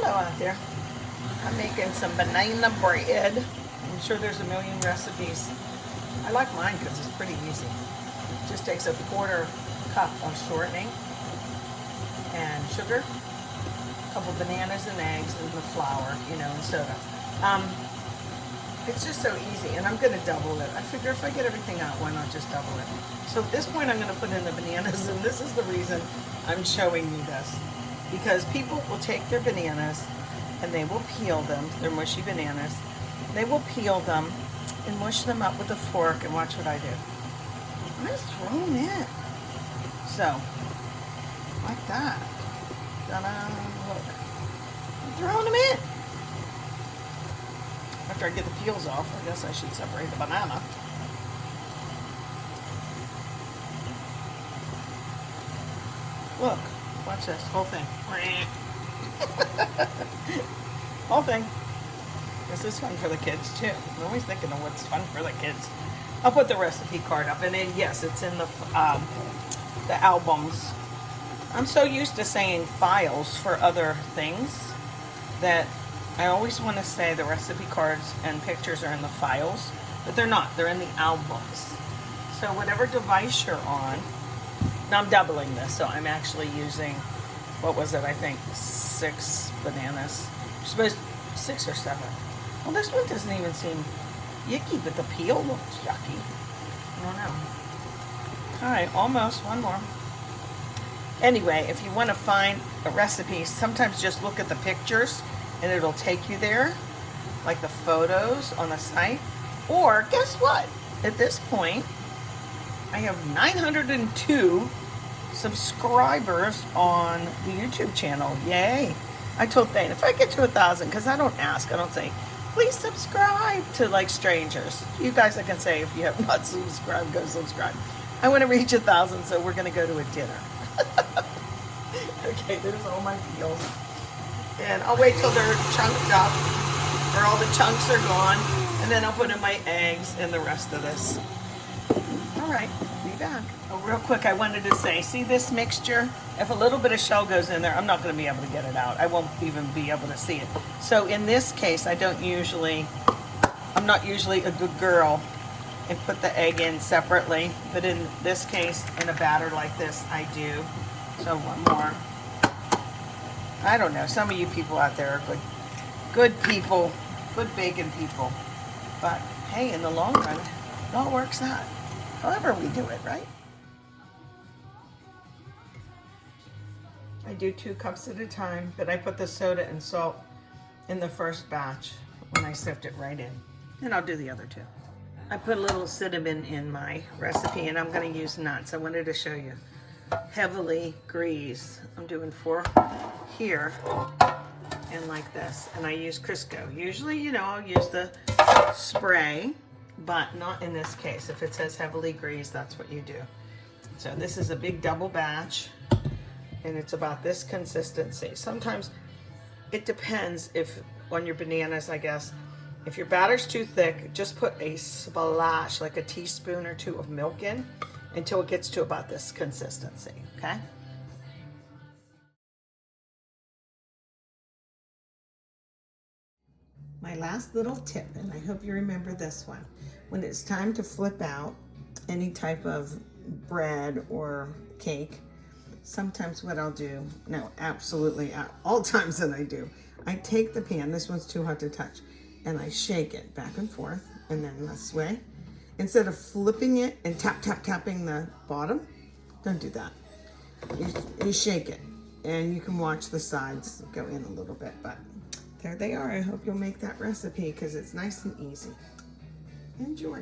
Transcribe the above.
Hello out there. I'm making some banana bread. I'm sure there's a million recipes. I like mine because it's pretty easy. It just takes a quarter cup of shortening and sugar, a couple bananas and eggs and the flour, and soda. It's just so easy, and I'm going to double it. I figure if I get everything out, why not just double it? So at this point, I'm going to put in the bananas, and this is the reason I'm showing you this. Because people will take their bananas, and they will peel them. They're mushy bananas. They will peel them and mush them up with a fork, and watch what I do. I just throw them in. So, like that. Ta-da, look. I'm throwing them in. After I get the peels off, I guess I should separate the banana. Look, watch this, whole thing. Whole thing. This is fun for the kids too. I'm always thinking of what's fun for the kids. I'll put the recipe card up, and then yes, it's in the albums. I'm so used to saying files for other things that I always want to say the recipe cards and pictures are in the files, but they're not. They're in the albums. So whatever device you're on, now I'm doubling this, so I'm actually using, what was it, I think 6 bananas. You're supposed 6 or 7. Well, this one doesn't even seem yucky, but the peel looks yucky. I don't know. All right, almost, one more. Anyway, if you want to find a recipe, sometimes just look at the pictures and it'll take you there, like the photos on the site. Or guess what? At this point, I have 902 subscribers on the YouTube channel. Yay. I told Thane, if I get to 1,000, because I don't ask, I don't say, please subscribe to like strangers. You guys, I can say, if you have not subscribed, go subscribe. I want to reach 1,000, so we're going to go to a dinner. Okay, there's all my peels. And I'll wait till they're chunked up, or all the chunks are gone, and then I'll put in my eggs and the rest of this. All right, be back. Oh, real quick, I wanted to say, see this mixture? If a little bit of shell goes in there, I'm not going to be able to get it out. I won't even be able to see it. So in this case, I'm not usually a good girl and put the egg in separately, but in this case, in a batter like this, I do. So one more. I don't know, some of you people out there are good people, good bacon people. But hey, in the long run, it all works out. However we do it, right? I do 2 cups at a time, but I put the soda and salt in the first batch when I sift it right in. And I'll do the other 2. I put a little cinnamon in my recipe, and I'm going to use nuts. I wanted to show you. Heavily grease. I'm doing 4 here and like this, and I use Crisco. Usually, I'll use the spray, but not in this case. If it says heavily greased, that's what you do. So this is a big double batch, and it's about this consistency. Sometimes it depends on your bananas, I guess. If your batter's too thick, just put a splash, like a teaspoon or 2 of milk in, until it gets to about this consistency, okay? My last little tip, and I hope you remember this one. When it's time to flip out any type of bread or cake, sometimes what I'll do, no, absolutely at all times that I do, I take the pan, this one's too hot to touch, and I shake it back and forth, and then this way. Instead of flipping it and tapping the bottom, don't do that. You shake it, and you can watch the sides go in a little bit, but there they are. I hope you'll make that recipe because it's nice and easy. Enjoy.